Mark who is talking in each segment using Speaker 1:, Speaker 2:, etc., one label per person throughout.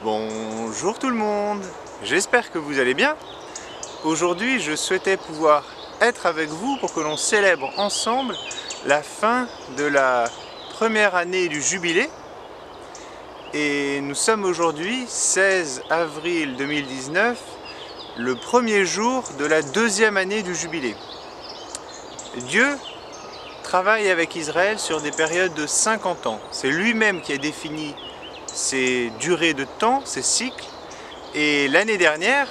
Speaker 1: Bonjour tout le monde, j'espère que vous allez bien. Aujourd'hui, je souhaitais pouvoir être avec vous pour que l'on célèbre ensemble la fin de la première année du jubilé. Et nous sommes aujourd'hui 16 avril 2019, le premier jour de la deuxième année du jubilé. Dieu travaille avec Israël sur des périodes de 50 ans. C'est lui-même qui a défini ces durées de temps, ces cycles. Et l'année dernière,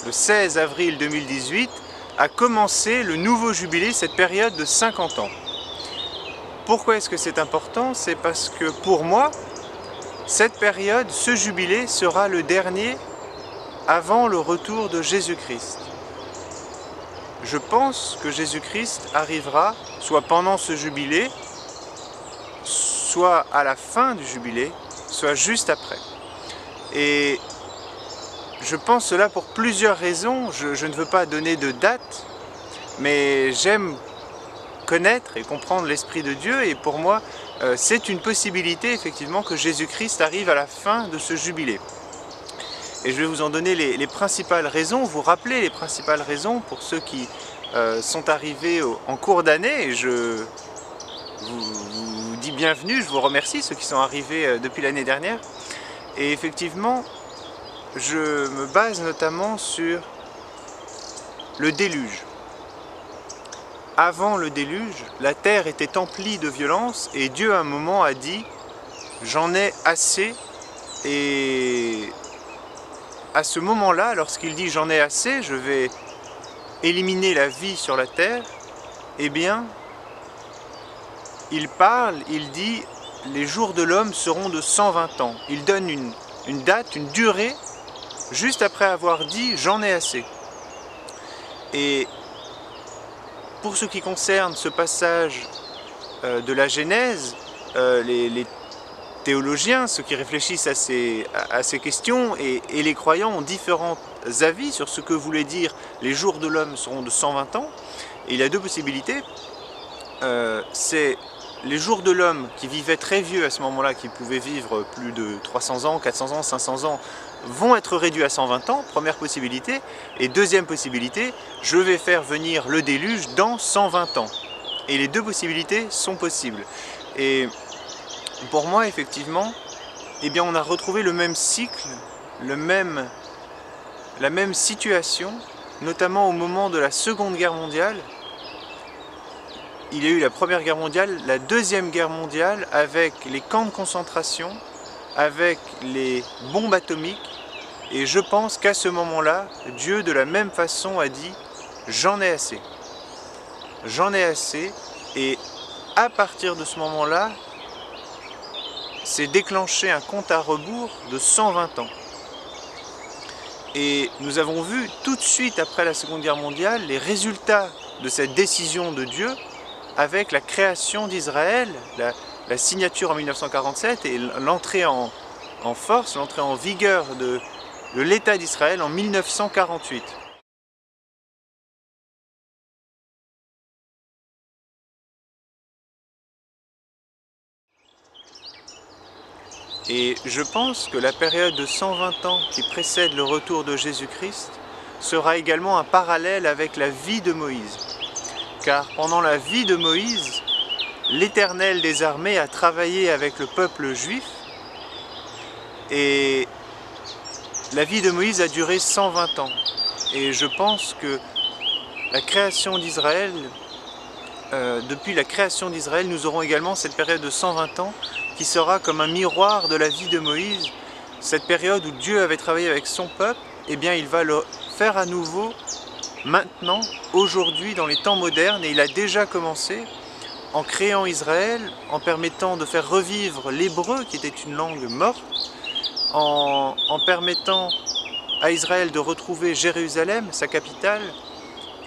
Speaker 1: le 16 avril 2018, a commencé le nouveau jubilé, cette période de 50 ans. Pourquoi est-ce que c'est important? C'est parce que pour moi, cette période, ce jubilé, sera le dernier avant le retour de Jésus-Christ. Je pense que Jésus-Christ arrivera soit pendant ce jubilé, soit à la fin du jubilé, soit juste après. Et je pense cela pour plusieurs raisons. Je ne veux pas donner de date, mais j'aime connaître et comprendre l'Esprit de Dieu, et pour moi, c'est une possibilité effectivement que Jésus-Christ arrive à la fin de ce jubilé. Et je vais vous en donner les principales raisons, vous rappeler les principales raisons pour ceux qui sont arrivés en cours d'année. Et je vous dis bienvenue, je vous remercie, ceux qui sont arrivés depuis l'année dernière. Et effectivement, je me base notamment sur le déluge. Avant le déluge, la terre était emplie de violence et Dieu à un moment a dit « j'en ai assez ». Et à ce moment-là, lorsqu'il dit « j'en ai assez, je vais éliminer la vie sur la terre », eh bien, il parle, il dit « les jours de l'homme seront de 120 ans ». Il donne une date, une durée, juste après avoir dit « j'en ai assez ». Et pour ce qui concerne ce passage de la Genèse, les théologiens, ceux qui réfléchissent à ces questions, et les croyants ont différents avis sur ce que voulait dire « les jours de l'homme seront de 120 ans ». Et il y a deux possibilités. C'est les jours de l'homme qui vivait très vieux à ce moment-là, qui pouvait vivre plus de 300 ans, 400 ans, 500 ans, vont être réduits à 120 ans, première possibilité. Et deuxième possibilité, je vais faire venir le déluge dans 120 ans. Et les deux possibilités sont possibles. Et pour moi, effectivement, eh bien, on a retrouvé le même cycle, la même situation, notamment au moment de la Seconde Guerre mondiale. Il y a eu la Première Guerre mondiale, la Deuxième Guerre mondiale, avec les camps de concentration, avec les bombes atomiques. Et je pense qu'à ce moment-là, Dieu, de la même façon, a dit « j'en ai assez ». J'en ai assez. Et à partir de ce moment-là, s'est déclenché un compte à rebours de 120 ans. Et nous avons vu tout de suite après la Seconde Guerre mondiale les résultats de cette décision de Dieu, avec la création d'Israël, la signature en 1947 et l'entrée en force, l'entrée en vigueur de l'État d'Israël en 1948. Et je pense que la période de 120 ans qui précède le retour de Jésus-Christ sera également un parallèle avec la vie de Moïse. Car pendant la vie de Moïse, l'Éternel des armées a travaillé avec le peuple juif, et la vie de Moïse a duré 120 ans. Et je pense que la création d'Israël, depuis la création d'Israël, nous aurons également cette période de 120 ans qui sera comme un miroir de la vie de Moïse. Cette période où Dieu avait travaillé avec son peuple, eh bien il va le faire à nouveau maintenant, aujourd'hui, dans les temps modernes, et il a déjà commencé en créant Israël, en permettant de faire revivre l'hébreu qui était une langue morte, en permettant à Israël de retrouver Jérusalem, sa capitale,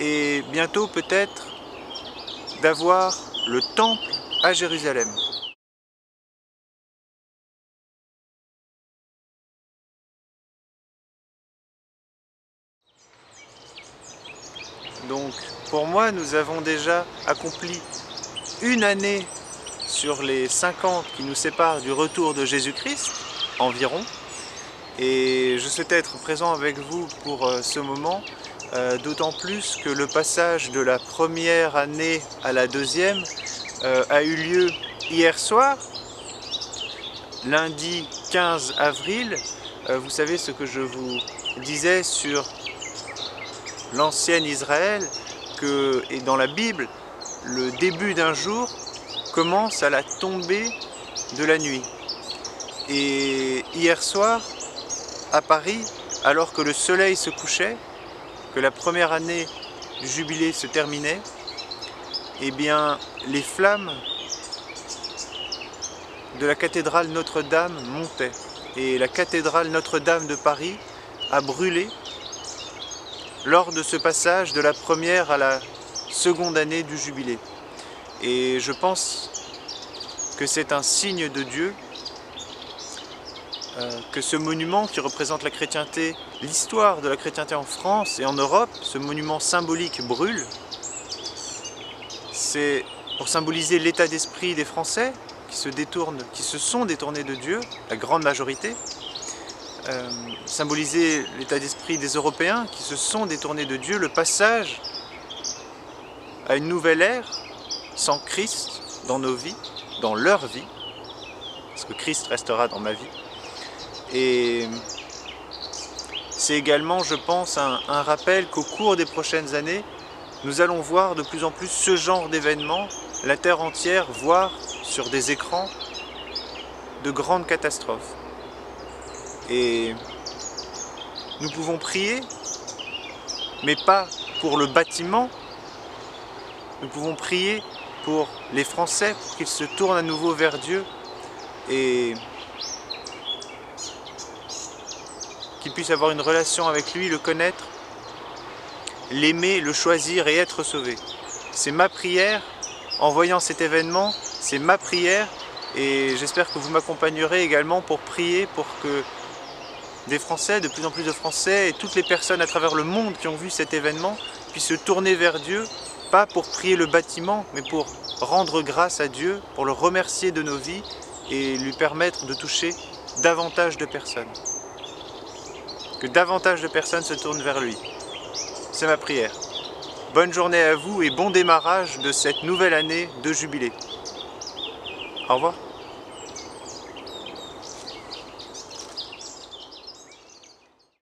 Speaker 1: et bientôt peut-être d'avoir le temple à Jérusalem. Donc pour moi, nous avons déjà accompli une année sur les 50 qui nous séparent du retour de Jésus-Christ, environ. Et je souhaitais être présent avec vous pour ce moment, d'autant plus que le passage de la première année à la deuxième a eu lieu hier soir, lundi 15 avril. Vous savez ce que je vous disais sur l'ancien Israël, et dans la Bible, le début d'un jour commence à la tombée de la nuit. Et hier soir, à Paris, alors que le soleil se couchait, que la première année du jubilé se terminait, eh bien, les flammes de la cathédrale Notre-Dame montaient. Et la cathédrale Notre-Dame de Paris a brûlé lors de ce passage de la première à la seconde année du jubilé. Et je pense que c'est un signe de Dieu, que ce monument qui représente la chrétienté, l'histoire de la chrétienté en France et en Europe, ce monument symbolique brûle. C'est pour symboliser l'état d'esprit des Français qui se sont détournés de Dieu, la grande majorité, symboliser l'état d'esprit des Européens qui se sont détournés de Dieu, le passage à une nouvelle ère sans Christ dans nos vies, dans leur vie, parce que Christ restera dans ma vie. Et c'est également, je pense, un rappel qu'au cours des prochaines années, nous allons voir de plus en plus ce genre d'événements, la Terre entière voir sur des écrans de grandes catastrophes. Et nous pouvons prier, mais pas pour le bâtiment. Nous pouvons prier pour les Français, pour qu'ils se tournent à nouveau vers Dieu et qu'ils puissent avoir une relation avec lui, le connaître, l'aimer, le choisir et être sauvés. C'est ma prière, en voyant cet événement, c'est ma prière et j'espère que vous m'accompagnerez également pour prier pour que des Français, de plus en plus de Français et toutes les personnes à travers le monde qui ont vu cet événement puissent se tourner vers Dieu, pas pour prier le bâtiment, mais pour rendre grâce à Dieu, pour le remercier de nos vies et lui permettre de toucher davantage de personnes. Que davantage de personnes se tournent vers lui. C'est ma prière. Bonne journée à vous et bon démarrage de cette nouvelle année de jubilé. Au revoir.